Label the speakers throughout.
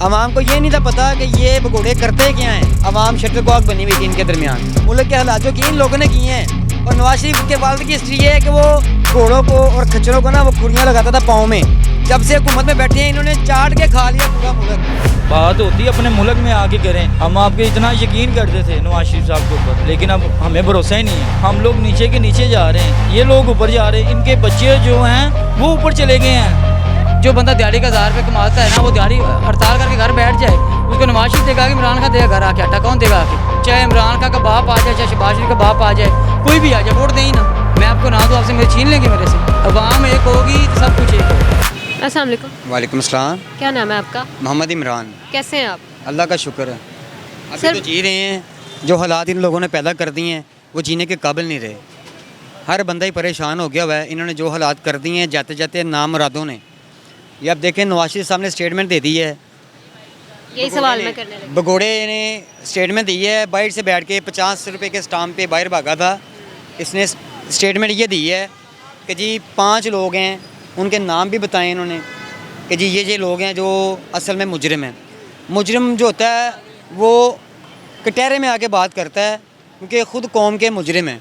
Speaker 1: आवाम को ये नहीं था पता कि ये भगोड़े करते क्या हैं। आवाम शटरकॉक बनी हुई थी इनके दरमियान। मुल्क के हालात जो कि इन लोगों ने किए हैं, और नवाज शरीफ के वालिद की हिस्ट्री ये है कि वो घोड़ों को और खच्चरों को ना वो खुरियाँ लगाता था पाँव में। जब से हुकूमत में बैठे हैं इन्होंने चाट के खा लिया पूरा मुल्क।
Speaker 2: बात होती है अपने मुल्क में आके करें। हम आपके इतना यकीन करते थे नवाज शरीफ साहब के ऊपर, लेकिन अब हमें भरोसा ही नहीं है। हम लोग नीचे के नीचे जा रहे हैं, ये लोग ऊपर जा रहे हैं। इनके बच्चे जो हैं वो ऊपर चले गए हैं।
Speaker 3: जो बंदा दिहाड़ी का 1000 रुपये कमाता है ना, वो दिहाड़ी हड़ताल करके घर बैठ जाए, उसको नवाज शरीफ देगा कि इमरान खान देगा घर आके आटा? कौन देगा आके? चाहे इमरान खान का बाप आ जाए, चाहे शहबाज शरीफ का बाप आ जाए, कोई भी आ जाए, वोट दें ही ना। मैं आपको ना दूँ, आपसे मेरे छीन लेंगे मेरे से। अवाम एक होगी तो सब कुछ एक होगा।
Speaker 4: अस्सलाम वालेकुम।
Speaker 1: वालेकुम अस्सलाम।
Speaker 4: क्या नाम है आपका?
Speaker 1: मोहम्मद इमरान।
Speaker 4: कैसे हैं आप?
Speaker 1: अल्लाह का शुक्र है, अभी
Speaker 4: सर-
Speaker 1: तो जी रहे हैं। जो हालात इन लोगों ने पैदा कर दिए हैं वो जीने के काबिल नहीं रहे। हर बंदा ही परेशान हो गया हुआ है। इन्होंने जो हालात कर दिए हैं जाते जाते नामुरादों ने। ये अब देखें, नवाज शरीफ साहब ने स्टेटमेंट दे दी है।
Speaker 4: यही सवाल मैं करने लगी।
Speaker 1: भगोड़े ने स्टेटमेंट दी है, बाहर से बैठ के 50 रुपये के स्टाम्प पे बाहर भागा था। इसने स्टेटमेंट ये दी है कि जी 5 लोग हैं, उनके नाम भी बताए इन्होंने कि जी ये लोग हैं जो असल में मुजरिम हैं। मुजरिम जो होता है वो कटहरे में आके बात करता है, क्योंकि ख़ुद कौम के मुजरिम हैं।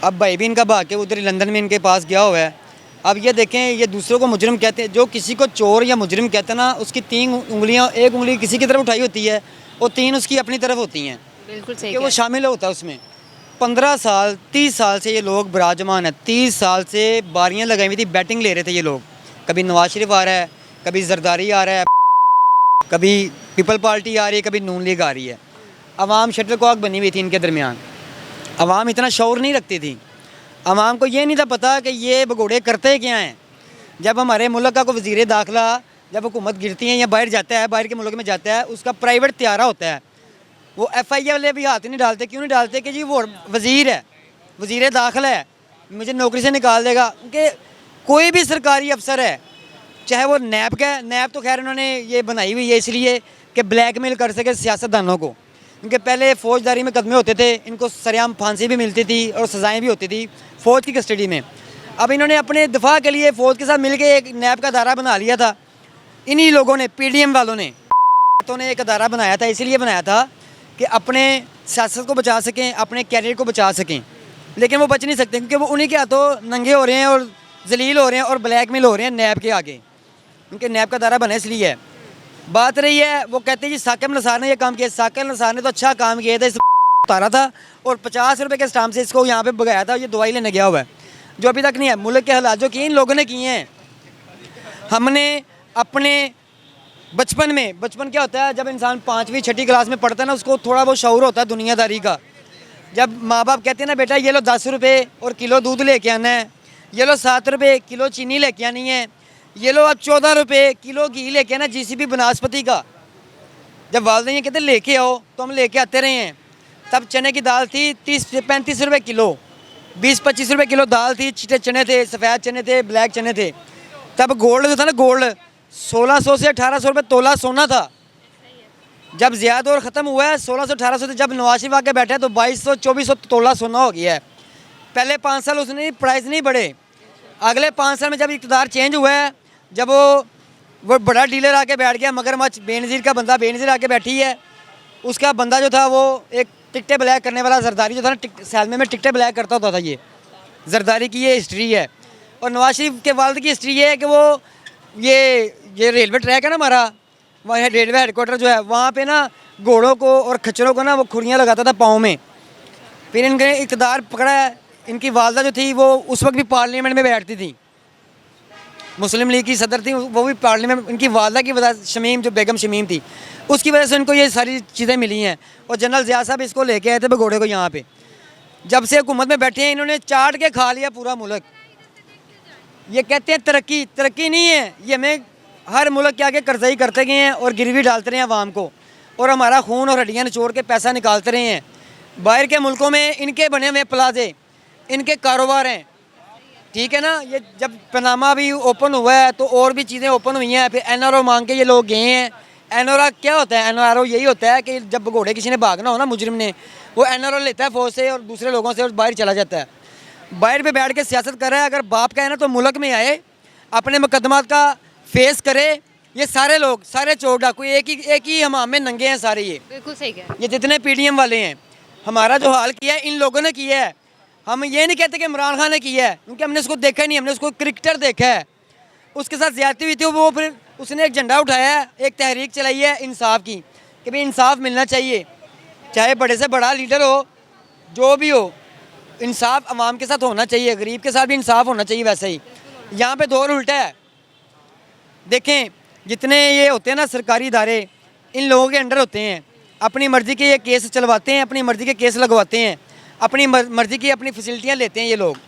Speaker 1: अब भाई भी इनका भाग के उधर लंदन में इनके पास गया हुआ है। अब ये देखें, ये दूसरों को मुजरिम कहते हैं। जो किसी को चोर या मुजरिम कहते हैं ना, उसकी 3 उंगलियां, एक उंगली किसी की तरफ उठाई होती है और 3 उसकी अपनी तरफ होती हैं,
Speaker 4: बिल्कुल सही
Speaker 1: कि वो
Speaker 4: कहा।
Speaker 1: शामिल होता है उसमें। 15 साल 30 साल से ये लोग विराजमान है। 30 साल से बारियां लगाई हुई थी, बैटिंग ले रहे थे ये लोग। कभी नवाज शरीफ आ रहा है, कभी जरदारी आ रहा है, कभी पीपल पार्टी आ रही है, कभी नून लीग आ रही है। अवाम शटरकॉक बनी हुई थी इनके दरमियान। अवाम इतना शौर नहीं रखती थी। अवाम को ये नहीं था पता कि ये भगोड़े करते क्या हैं। जब हमारे मुल्क का कोई वज़ीर दाखिला, जब हुकूमत गिरती है या बाहर जाता है, बाहर के मुल्क में जाता है, उसका प्राइवेट त्यारा होता है। वो FIA वाले भी हाथ नहीं डालते। क्यों नहीं डालते? कि जी वो वज़ीर है, वज़ीर दाखिला है, मुझे नौकरी से निकाल देगा। क्योंकि कोई भी सरकारी अफसर है, चाहे वो नैब का है, नैब तो खैर उन्होंने ये बनाई हुई है इसलिए कि ब्लैकमेल कर सके सियासतदानों को। क्योंकि पहले फ़ौजदारी में कदमे होते थे, इनको सरेआम फांसी भी मिलती थी और सज़ाएँ भी होती थी फ़ौज की कस्टडी में। अब इन्होंने अपने दिफा के लिए फ़ौज के साथ मिलकर एक नैब का अदारा बना लिया था। इन्हीं लोगों ने, PDM वालों ने, तो ने एक अदारा बनाया था, इसलिए बनाया था कि अपने सियासत को बचा सकें, अपने कैरियर को बचा सकें। लेकिन वो बच नहीं सकते, क्योंकि वो उन्हीं के हाथों नंगे हो रहे हैं और जलील हो रहे हैं और ब्लैकमेल हो रहे हैं नैब के आगे। क्योंकि नैब का अदारा बना इसलिए है। बात रही है, वो कहते हैं जी साकिब निसार ने ये काम किया। साकिब निसार ने तो अच्छा काम किया था, इस उतारा था और 50 रुपये के स्टाम्प से इसको यहाँ पे भगाया था। ये दवाई लेने गया हुआ है, जो अभी तक नहीं है। मुल्क के हालात जो कि इन लोगों ने किए हैं, हमने अपने बचपन क्या होता है, जब इंसान 5वीं 6ठी क्लास में पढ़ता है ना, उसको थोड़ा बहुत शऊर होता है दुनियादारी का। जब माँ बाप कहते हैं ना, बेटा ये लो 10 रुपये और किलो दूध लेके आना है, ये लो 7 रुपये किलो चीनी लेके आनी है, ये लो अब 14 रुपये किलो घी लेके आना GCP बनास्पति का। जब वालदेन ये कहते लेके आओ तो हम लेके आते रहे हैं। तब चने की दाल थी 30 से 35 रुपये किलो, 20-25 रुपये किलो दाल थी। चिट्टे चने थे, सफ़ेद चने थे, ब्लैक चने थे। तब गोल्ड जो था ना, गोल्ड 1600 से 1800 रुपये तोला सोना था। जब ज़िया दौर ख़त्म हुआ है 1600-1800 से, जब नवाज शरीफ आके बैठा है तो 2200-2400 तोला सोना हो गया है। पहले 5 साल उसने प्राइस नहीं बढ़े। अगले 5 साल में जब इक़्तिदार चेंज हुआ है, जब वो बड़ा डीलर आके बैठ गया, मगरमच्छ बेनज़ीर का बंदा बेनज़ीर आके बैठी है। उसका बंदा जो था वो एक टिकटें ब्लैक करने वाला जरदारी जो था ना, सैलमे में टिकटें ब्लैक करता होता था। ये जरदारी की ये हिस्ट्री है। और नवाज शरीफ के वालिद की हिस्ट्री ये है कि वो ये रेलवे ट्रैक है ना हमारा, वहाँ रेलवे हेडक्वार्टर जो है, वहाँ पे ना घोड़ों को और खच्चरों को ना वो खुरियाँ लगाता था पाँव में। फिर इनके इक़्तिदार पकड़ा है। इनकी वालदा जो थी वो उस वक्त भी पार्लियामेंट में बैठती थी, मुस्लिम लीग की सदर थी, वो भी पार्लियामेंट। इनकी वालदा की वजह शमीम, जो बेगम शमीम थी, उसकी वजह से इनको ये सारी चीज़ें मिली हैं। और जनरल ज़िया साहब इसको लेके आए थे भगोड़े को यहाँ पे। जब से हुकूमत में बैठे हैं इन्होंने चाट के खा लिया पूरा मुल्क। ये कहते हैं तरक्की नहीं है, ये हमें हर मुल्क के आगे कर्ज़ई करते गए हैं और गिरवी डालते रहे हैं आवाम को, और हमारा खून और हड्डियाँ निचोड़ के पैसा निकालते रहे हैं। बाहर के मुल्कों में इनके बने हुए प्लाजे, इनके कारोबार हैं, ठीक है ना। ये जब पनामा भी ओपन हुआ है तो और भी चीज़ें ओपन हुई हैं। फिर NRO मांग के ये लोग गए हैं। NRO क्या होता है? NRO यही होता है कि जब घोड़े किसी ने भागना हो ना, मुजरिम ने, वो NRO लेता है फ़ौज से और दूसरे लोगों से और बाहर चला जाता है। बाहर पे बैठ के सियासत कर रहा है। अगर बाप का है ना तो मुल्क में आए, अपने मुकदमात का फेस करे, ये सारे लोग, सारे चोर डाकू एक ही हम में नंगे हैं सारे।
Speaker 4: बिल्कुल सही कह रहे हैं।
Speaker 1: ये जितने पीडीएम वाले हैं, हमारा जो हाल किया है इन लोगों ने किया है। हम ये नहीं कहते कि इमरान खान ने किया है, क्योंकि हमने उसको देखा ही नहीं, हमने उसको क्रिकेटर देखा है। उसके साथ ज्यादती हुई थी, वो फिर उसने एक झंडा उठाया है, एक तहरीक चलाई है इंसाफ की कि भाई इंसाफ मिलना चाहिए, चाहे बड़े से बड़ा लीडर हो, जो भी हो, इंसाफ अवाम के साथ होना चाहिए, गरीब के साथ भी इंसाफ होना चाहिए। वैसे ही यहाँ पे दौर उल्टा है। देखें, जितने ये होते हैं ना सरकारी इदारे, इन लोगों के अंडर होते हैं, अपनी मर्ज़ी के ये केस चलवाते हैं, अपनी मर्ज़ी के केस लगवाते हैं, अपनी मर्ज़ी की अपनी फैसिलिटियाँ लेते हैं ये लोग,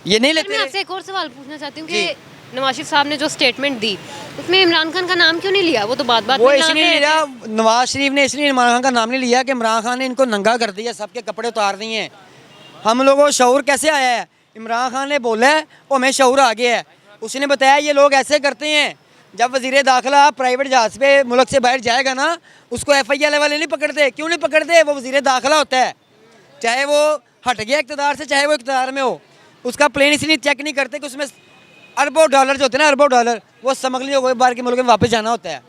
Speaker 1: ये नहीं
Speaker 4: सर,
Speaker 1: लेते।
Speaker 4: मैं आपसे एक और सवाल पूछना चाहती हूँ कि नवाज शरीफ साहब ने जो स्टेटमेंट दी उसमें इमरान खान का नाम क्यों नहीं लिया? वो तो बात
Speaker 1: वो
Speaker 4: में
Speaker 1: इसलिए नहीं लिया, नवाज शरीफ ने इसलिए इमरान खान का नाम नहीं लिया कि इमरान खान ने इनको नंगा कर दिया, सबके कपड़े उतार दिए हैं। हम लोगों को शऊर कैसे आया है? इमरान खान ने बोला है और हमें शऊर आ गया है। उसने बताया ये लोग ऐसे करते हैं। जब वजीर दाखिला प्राइवेट जहाज़ पे मुल्क से बाहर जाएगा ना, उसको FIA वाले नहीं पकड़ते। क्यों नहीं पकड़ते? वो वजीर दाखिला होता है, चाहे वो हट गया इक़्तिदार से, चाहे वो इक़्तिदार में हो। उसका प्लेन इसलिए चेक नहीं करते कि उसमें अरबों डॉलर जो होते हैं ना, अरबों डॉलर, वो स्मगलिंग हो बाहर के मुल्क में वापस जाना होता है।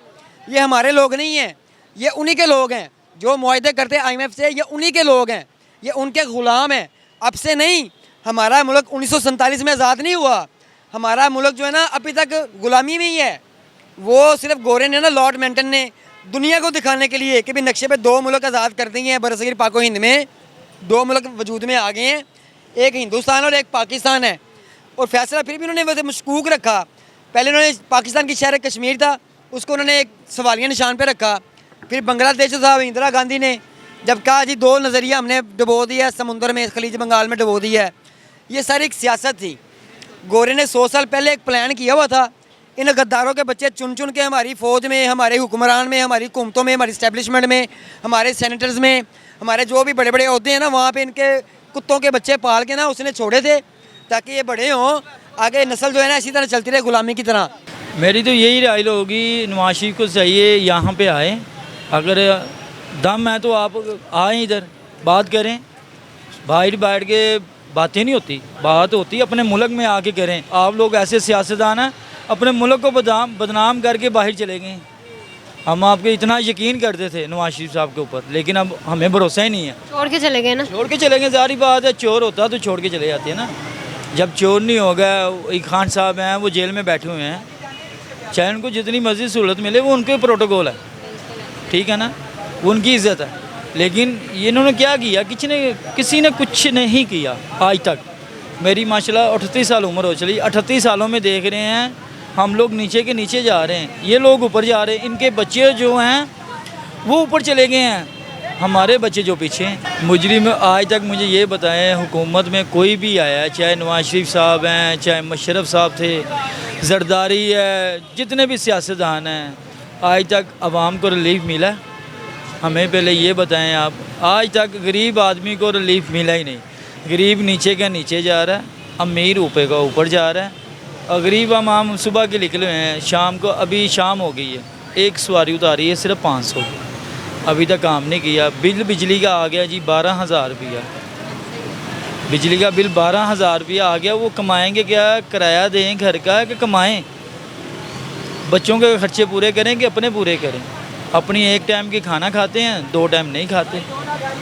Speaker 1: ये हमारे लोग नहीं हैं, ये उन्हीं के लोग हैं जो मुआहदे करते हैं IMF से। ये उन्हीं के लोग हैं, ये उनके ग़ुलाम हैं। अब से नहीं, हमारा मुल्क 1947 में आज़ाद नहीं हुआ। हमारा मुल्क जो है ना अभी तक गुलामी में ही है। वो सिर्फ गोरे ने ना, लॉर्ड मेंटन ने दुनिया को दिखाने के लिए कि भी नक्शे पे 2 मुल्क आज़ाद कर दिए हैं। बरसगीर पाको हिंद में 2 मुल्क वजूद में आ गए हैं, एक हिंदुस्तान और एक पाकिस्तान है। और फैसला फिर भी उन्होंने वैसे मशकूक रखा। पहले उन्होंने पाकिस्तान की शहर कश्मीर था, उसको उन्होंने एक सवालिया निशान पे रखा। फिर बांग्लादेश साहब इंदिरा गांधी ने जब कहा जी 2 नज़रिया हमने डुबो दिया समुंदर में, खलीज बंगाल में डुबो दिया है। ये सारी एक सियासत थी। गोरे ने 100 साल पहले एक प्लान किया हुआ था। इन गद्दारों के बच्चे चुन चुन के हमारी फ़ौज में, हमारे हुक्मरान में, हमारी हुकूमतों में, हमारी इस्टेब्लिशमेंट में, हमारे सेनेटर्स में, हमारे जो भी बड़े बड़े अहदे हैं ना, वहाँ पे इनके कुत्तों के बच्चे पाल के ना उसने छोड़े थे, ताकि ये बड़े हों, आगे नस्ल जो है ना इसी तरह चलती रहे, गुलामी की तरह।
Speaker 2: मेरी तो यही राय होगी, नवाज शरीफ को चाहिए यहाँ पे आए। अगर दम है तो आप आएँ, इधर बात करें। बाहर बैठ के बातें नहीं होती, बात होती अपने मुल्क में आके करें। आप लोग ऐसे सियासतदान हैं, अपने मुल्क को बदनाम करके बाहर चले गए। हम आपके इतना यकीन करते थे नवाज शरीफ साहब के ऊपर, लेकिन अब हमें भरोसा ही नहीं है।
Speaker 4: छोड़ के चले गए ना?
Speaker 2: छोड़ के चले गए, सारी बात है। चोर होता तो छोड़ के चले जाते हैं ना। जब चोर नहीं होगा, एक खान साहब हैं वो जेल में बैठे हुए हैं, चाहे उनको जितनी मर्जी सहूलत मिले, वो उनके प्रोटोकॉल है, ठीक है ना, वो उनकी इज़्ज़त है। लेकिन ये इन्होंने क्या किया? किसी ने कुछ नहीं किया आज तक। मेरी माशाल्लाह 38 साल उम्र हो चली, 38 सालों में देख रहे हैं हम लोग नीचे के नीचे जा रहे हैं, ये लोग ऊपर जा रहे हैं। इनके बच्चे जो हैं वो ऊपर चले गए हैं, हमारे बच्चे जो पीछे हैं। मुजरिम आज तक मुझे ये बताएं, हुकूमत में कोई भी आया है, चाहे नवाज शरीफ साहब हैं, चाहे मुशर्रफ साहब थे, जरदारी है, जितने भी सियासतदान हैं, आज तक आवाम को रिलीफ मिला? हमें पहले ये बताएं आप। आज तक गरीब आदमी को रिलीफ मिला ही नहीं। गरीब नीचे का नीचे जा रहा है, अमीर ऊपर का ऊपर जा रहा है। और गरीब आम सुबह के निकले हुए हैं, शाम को, अभी शाम हो गई है, एक सवारी उतारी है सिर्फ 500, अभी तक काम नहीं किया। बिजली का आ गया जी 12,000 रुपया, बिजली का बिल 12,000 रुपया आ गया। वो कमाएंगे क्या? किराया दें घर का कि कमाएं? बच्चों के खर्चे पूरे करें कि अपने पूरे करें? अपनी एक टाइम की खाना खाते हैं, 2 टाइम नहीं खाते।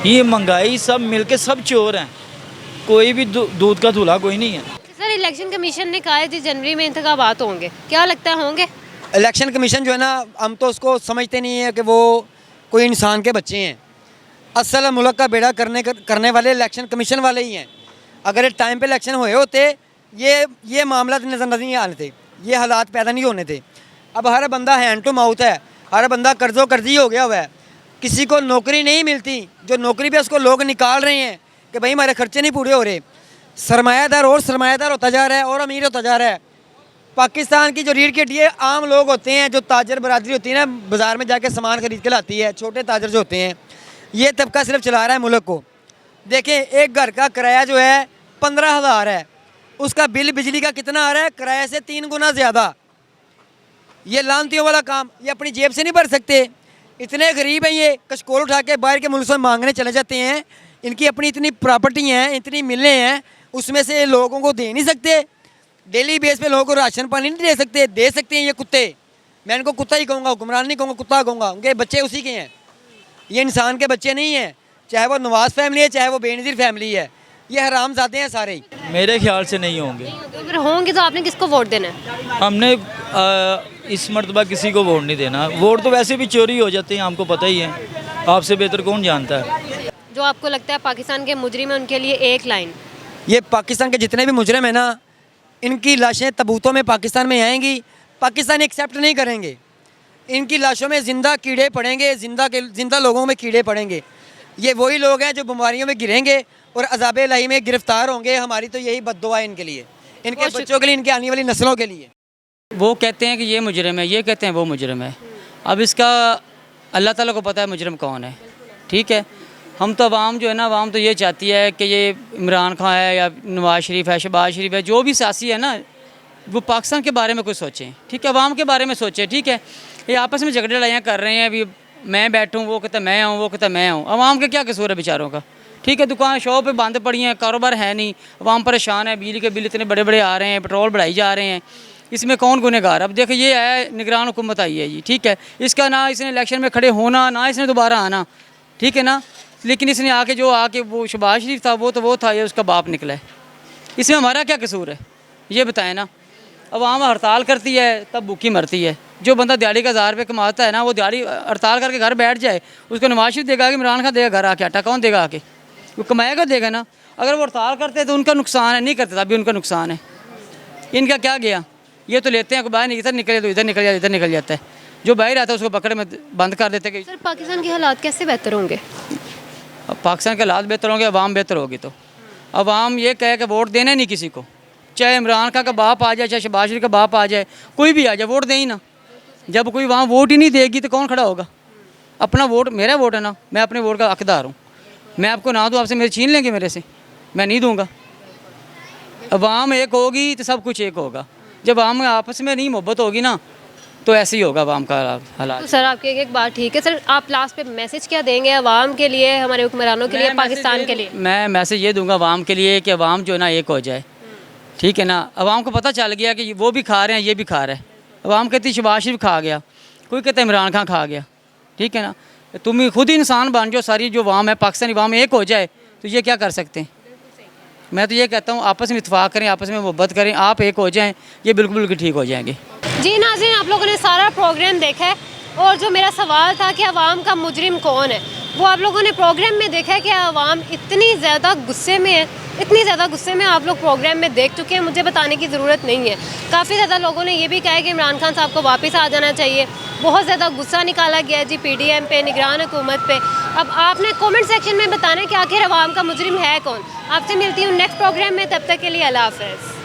Speaker 2: ये महंगाई, सब मिलके सब चोर हैं, कोई भी दूध का धुला कोई नहीं है।
Speaker 4: सर, इलेक्शन कमीशन ने कहा है कि जनवरी में इंतखाबात होंगे, क्या लगता है होंगे?
Speaker 1: इलेक्शन कमीशन जो है ना, हम तो उसको समझते नहीं है कि वो कोई इंसान के बच्चे हैं। असल मुल्क का बेड़ा करने वाले इलेक्शन कमीशन वाले ही हैं। अगर टाइम पे इलेक्शन हुए होते, ये मामला नज़र नहीं आने थे, ये हालात पैदा नहीं होने थे। अब हर बंदा हैंड टू माउथ है, हर बंदा कर्जों कर्जी हो गया हुआ है। किसी को नौकरी नहीं मिलती, जो नौकरी पे उसको लोग निकाल रहे हैं कि भाई हमारे खर्चे नहीं पूरे हो रहे। सरमायादार और सरमायादार होता जा रहा है और अमीर होता जा रहा है। पाकिस्तान की जो रीढ़ की हड्डी है आम लोग होते हैं, जो ताजर बरादरी होती है ना, बाज़ार में जाके सामान खरीद के लाती है, छोटे ताजर जो होते हैं, ये तबका सिर्फ चला रहा है मुल्क को। देखें, एक घर का किराया जो है 15,000 है, उसका बिल बिजली का कितना आ रहा है? किराए से 3 गुना ज़्यादा। ये लानतियों वाला काम ये अपनी जेब से नहीं भर सकते। इतने गरीब हैं, ये कशकोल उठा के बाहर के मुल्क से मांगने चले जाते हैं। इनकी अपनी इतनी प्रॉपर्टी हैं, इतनी मिलें हैं, उसमें से लोगों को दे नहीं सकते। डेली बेस पे लोगों को राशन पानी नहीं दे सकते। दे सकते हैं ये कुत्ते, मैं इनको कुत्ता ही कहूँगा, हुक्मरान नहीं कहूँगा, कुत्ता कहूँगा। उनके बच्चे उसी के हैं, ये इंसान के बच्चे नहीं हैं। चाहे वो नवाज फैमिली है, चाहे वो बेनज़ीर फैमिली है, ये हरामजादे हैं सारे ही।
Speaker 2: मेरे ख्याल से नहीं होंगे।
Speaker 4: अगर होंगे तो आपने किसको वोट देना है?
Speaker 2: हमने इस मरतबा किसी को वोट नहीं देना। वोट तो वैसे भी चोरी हो जाते हैं, हमको पता ही है, आपसे बेहतर कौन जानता है।
Speaker 4: जो आपको लगता है पाकिस्तान के मुजरिम है, उनके लिए एक लाइन।
Speaker 1: ये पाकिस्तान के जितने भी मुजरिम हैं ना, इनकी लाशें तबूतों में पाकिस्तान में आएंगी, पाकिस्तान एक्सेप्ट नहीं करेंगे। इनकी लाशों में ज़िंदा कीड़े पड़ेंगे, ज़िंदा लोगों में कीड़े पड़ेंगे। ये वही लोग हैं जो बीमारियों में गिरेंगे और अज़ाब इलाही में गिरफ्तार होंगे। हमारी तो यही बद्दुआ है इनके लिए, इनके बच्चों के लिए, इनके आने वाली नस्लों के लिए।
Speaker 3: वो कहते हैं कि ये मुजरिम है, ये कहते हैं वो मुजरिम है। अब इसका अल्लाह ताला को पता है मुजरिम कौन है, ठीक है। हम तो अवाम जो है ना, अवाम तो ये चाहती है कि ये इमरान खान है या नवाज शरीफ है, शहबाज शरीफ है, जो भी सियासी है ना, वो पाकिस्तान के बारे में कुछ सोचें, ठीक है, अवाम के बारे में सोचें, ठीक है। ये आपस में झगड़े लड़ाइयाँ कर रहे हैं, अभी मैं बैठूँ, वो कहता मैं आऊँ, वो कहता मैं आऊँ। अवाम का क्या कसूर है बेचारों का, ठीक है। दुकान शॉप पे बंद पड़ी हैं, कारोबार है नहीं, अवाम परेशान है, बिजली के बिल इतने बड़े बड़े आ रहे हैं, पेट्रोल बढ़ाई जा रहे हैं, इसमें कौन गुनहगार। अब देखो ये है निगरान हुकूमत आई है जी, ठीक है। इसका ना इसने इलेक्शन में खड़े होना, ना इसने दोबारा आना, ठीक है ना। लेकिन इसने आके जो आके वो शहबाज शरीफ था, वो था, ये उसका बाप निकला है। इसमें हमारा क्या कसूर है, ये बताएं ना। अवाम हड़ताल करती है तब भूखी मरती है। जो बंदा दिहाड़ी का 1000 रुपये कमाता है ना, वो दिहाड़ी हड़ताल करके घर बैठ जाए, उसको नवाज शरीफ देगा कि इमरान खान देगा घर आके आटा, कौन देगा आके? वो कमाएगा देगा ना। अगर वो हड़ताल करते हैं तो उनका नुकसान है, नहीं करते तभी उनका नुकसान है। इनका क्या गया, ये तो लेते हैं, बाहर इधर निकले तो इधर निकल जाता, इधर निकल जाता है। जो बाहर आता है उसको पकड़ में बंद कर देते हैं।
Speaker 4: सर पाकिस्तान के हालात कैसे बेहतर होंगे?
Speaker 3: अब पाकिस्तान के हालात बेहतर होंगे, अवाम बेहतर होगी। तो अवाम ये कहे कि वोट देना नहीं किसी को, चाहे इमरान खान का बाप आ जाए, चाहे शहबाज शरीफ का बाप आ जाए, कोई भी आ जाए, वोट दें ही ना। जब कोई वहाँ वोट ही नहीं देगी तो कौन खड़ा होगा? अपना वोट, मेरा वोट है ना, मैं अपने वोट का हकदार हूँ। मैं आपको ना दूँ, आपसे मेरे छीन लेंगे मेरे से, मैं नहीं दूँगा। अवाम एक होगी तो सब कुछ एक होगा। जब आवाम में आपस में नहीं मोहब्बत होगी ना, तो ऐसे ही होगा अवाम का हालात।
Speaker 4: तो सर आपकी एक बात ठीक है सर, आप लास्ट पे मैसेज क्या देंगे अवाम के लिए, हमारे हुक्मरानों के लिए, पाकिस्तान के लिए?
Speaker 3: मैं मैसेज ये दूंगा अवाम के लिए कि अवाम जो है ना एक हो जाए, ठीक है ना। अवाम को पता चल गया कि वो भी खा रहे हैं, ये भी खा रहे हैं। अवाम कहती शहबाज शरीफ खा गया, कोई कहता इमरान खान खा गया, ठीक है ना। तुम ही खुद ही इंसान बन जाओ, सारी जो अवाम है, पाकिस्तानी अवाम एक हो जाए, तो ये क्या कर सकते हैं। मैं तो ये कहता हूँ आपस में इत्तेफाक करें, आपस में मोहब्बत करें, आप एक हो जाएँ, ये बिल्कुल बिल्कुल ठीक हो जाएंगे।
Speaker 4: जी नाज़रीन, आप लोगों ने सारा प्रोग्राम देखा है, और जो मेरा सवाल था कि अवाम का मुजरिम कौन है, वो आप लोगों ने प्रोग्राम में देखा है कि अवाम इतनी ज़्यादा गुस्से में है, इतनी ज़्यादा गुस्से में आप लोग प्रोग्राम में देख चुके हैं, मुझे बताने की ज़रूरत नहीं है। काफ़ी ज़्यादा लोगों ने ये भी कहा है कि इमरान खान साहब को वापस आ जाना चाहिए। बहुत ज़्यादा गुस्सा निकाला गया है जी PDM पे, निगरान हुकूमत पे। अब आपने कमेंट सेक्शन में बताना कि आखिर अवाम का मुजरिम है कौन। आपसे मिलती हूँ नेक्स्ट प्रोग्राम में, तब तक के लिए अल्लाह हाफ़िज़।